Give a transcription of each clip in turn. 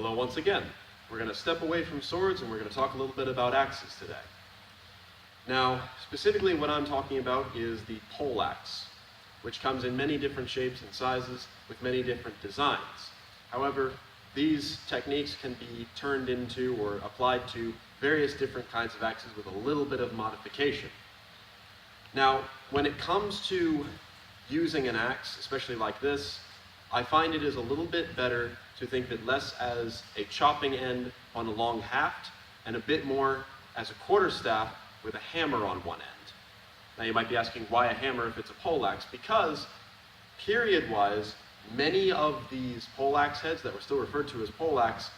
Hello once again. We're going to step away from swords and we're going to talk a little bit about axes today. Now, specifically what I'm talking about is the pole axe, which comes in many different shapes and sizes with many different designs. However, these techniques can be turned into or applied to various different kinds of axes with a little bit of modification. Now, when it comes to using an axe, especially like this, I find it is a little bit better to think of it less as a chopping end on a long haft and a bit more as a quarterstaff with a hammer on one end. Now you might be asking, why a hammer if it's a poleaxe? Because, period-wise, many of these poleaxe heads that were still referred to as poleaxe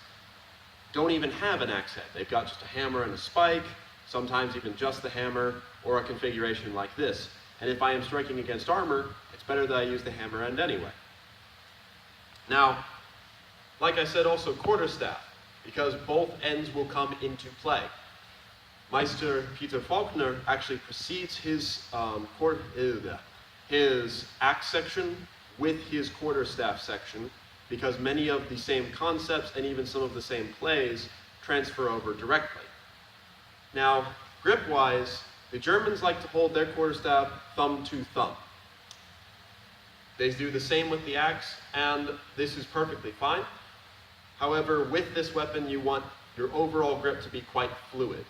don't even have an axe head. They've got just a hammer and a spike, sometimes even just the hammer, or a configuration like this. And if I am striking against armor, it's better that I use the hammer end anyway. Now, like I said, also quarterstaff, because both ends will come into play. Meister Peter Faulkner actually precedes his axe section with his quarterstaff section, because many of the same concepts and even some of the same plays transfer over directly. Now, grip-wise, the Germans like to hold their quarterstaff thumb to thumb. They do the same with the axe, and this is perfectly fine. However, with this weapon, you want your overall grip to be quite fluid.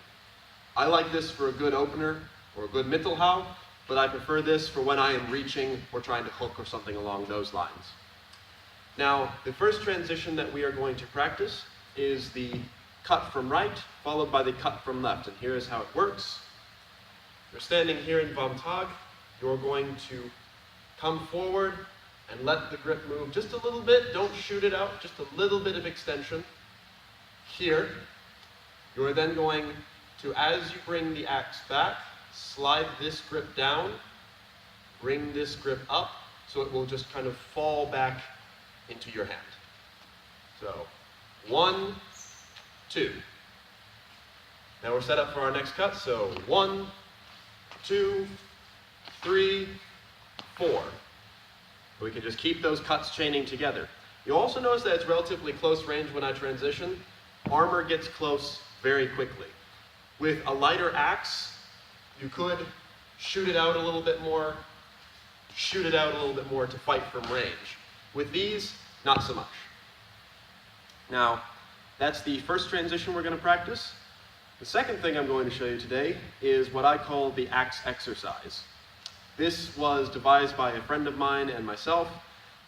I like this for a good opener or a good Mittelhau, but I prefer this for when I am reaching or trying to hook or something along those lines. Now, the first transition that we are going to practice is the cut from right, followed by the cut from left, and here is how it works. You're standing here in Vom Tag. You're going to come forward and let the grip move just a little bit. Don't shoot it out, just a little bit of extension. Here, you're then going to, as you bring the axe back, slide this grip down, bring this grip up, so it will just kind of fall back into your hand. So, 1, 2. Now we're set up for our next cut, so 1, 2, 3, 4. We can just keep those cuts chaining together. You'll also notice that it's relatively close range when I transition. Armor gets close very quickly. With a lighter axe, you could shoot it out a little bit more to fight from range. With these, not so much. Now, that's the first transition we're going to practice. The second thing I'm going to show you today is what I call the axe exercise. This was devised by a friend of mine and myself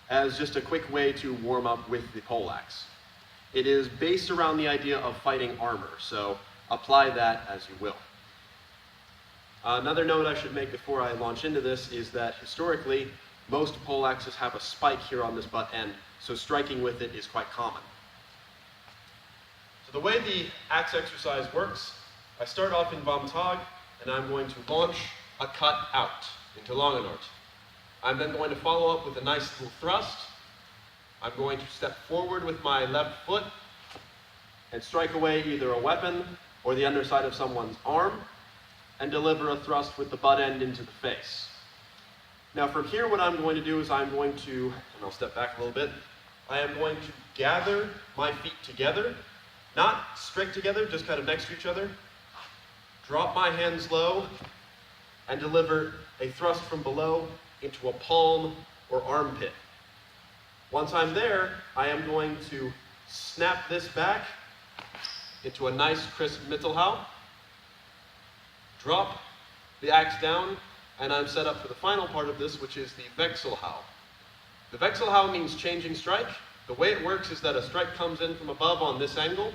as just a quick way to warm up with the poleaxe. It is based around the idea of fighting armor, so apply that as you will. Another note I should make before I launch into this is that historically, most poleaxes have a spike here on this butt end, so striking with it is quite common. So the way the axe exercise works, I start off in Vom Tag, and I'm going to launch a cut out into Langenort. I'm then going to follow up with a nice little thrust. I'm going to step forward with my left foot and strike away either a weapon or the underside of someone's arm and deliver a thrust with the butt end into the face. Now from here what I'm going to do is I'm going to, and I'll step back a little bit, I am going to gather my feet together, not strict together, just kind of next to each other, drop my hands low, and deliver a thrust from below into a palm or armpit. Once I'm there, I am going to snap this back into a nice crisp Mittelhau, drop the axe down, and I'm set up for the final part of this, which is the Wechselhau. The Wechselhau means changing strike. The way it works is that a strike comes in from above on this angle.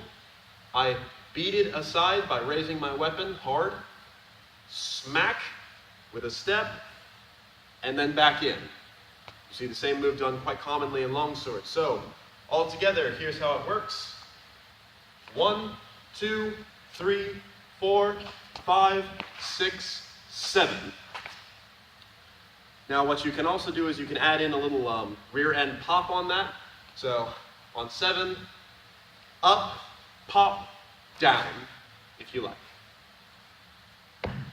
I beat it aside by raising my weapon hard, smack with a step, and then back in. You see the same move done quite commonly in longswords. So, all together, here's how it works. 1, 2, 3, 4, 5, 6, 7. Now what you can also do is you can add in a little rear end pop on that. So, on 7, up, pop, down, if you like.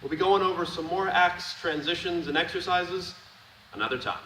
We'll be going over some more axe transitions and exercises another time.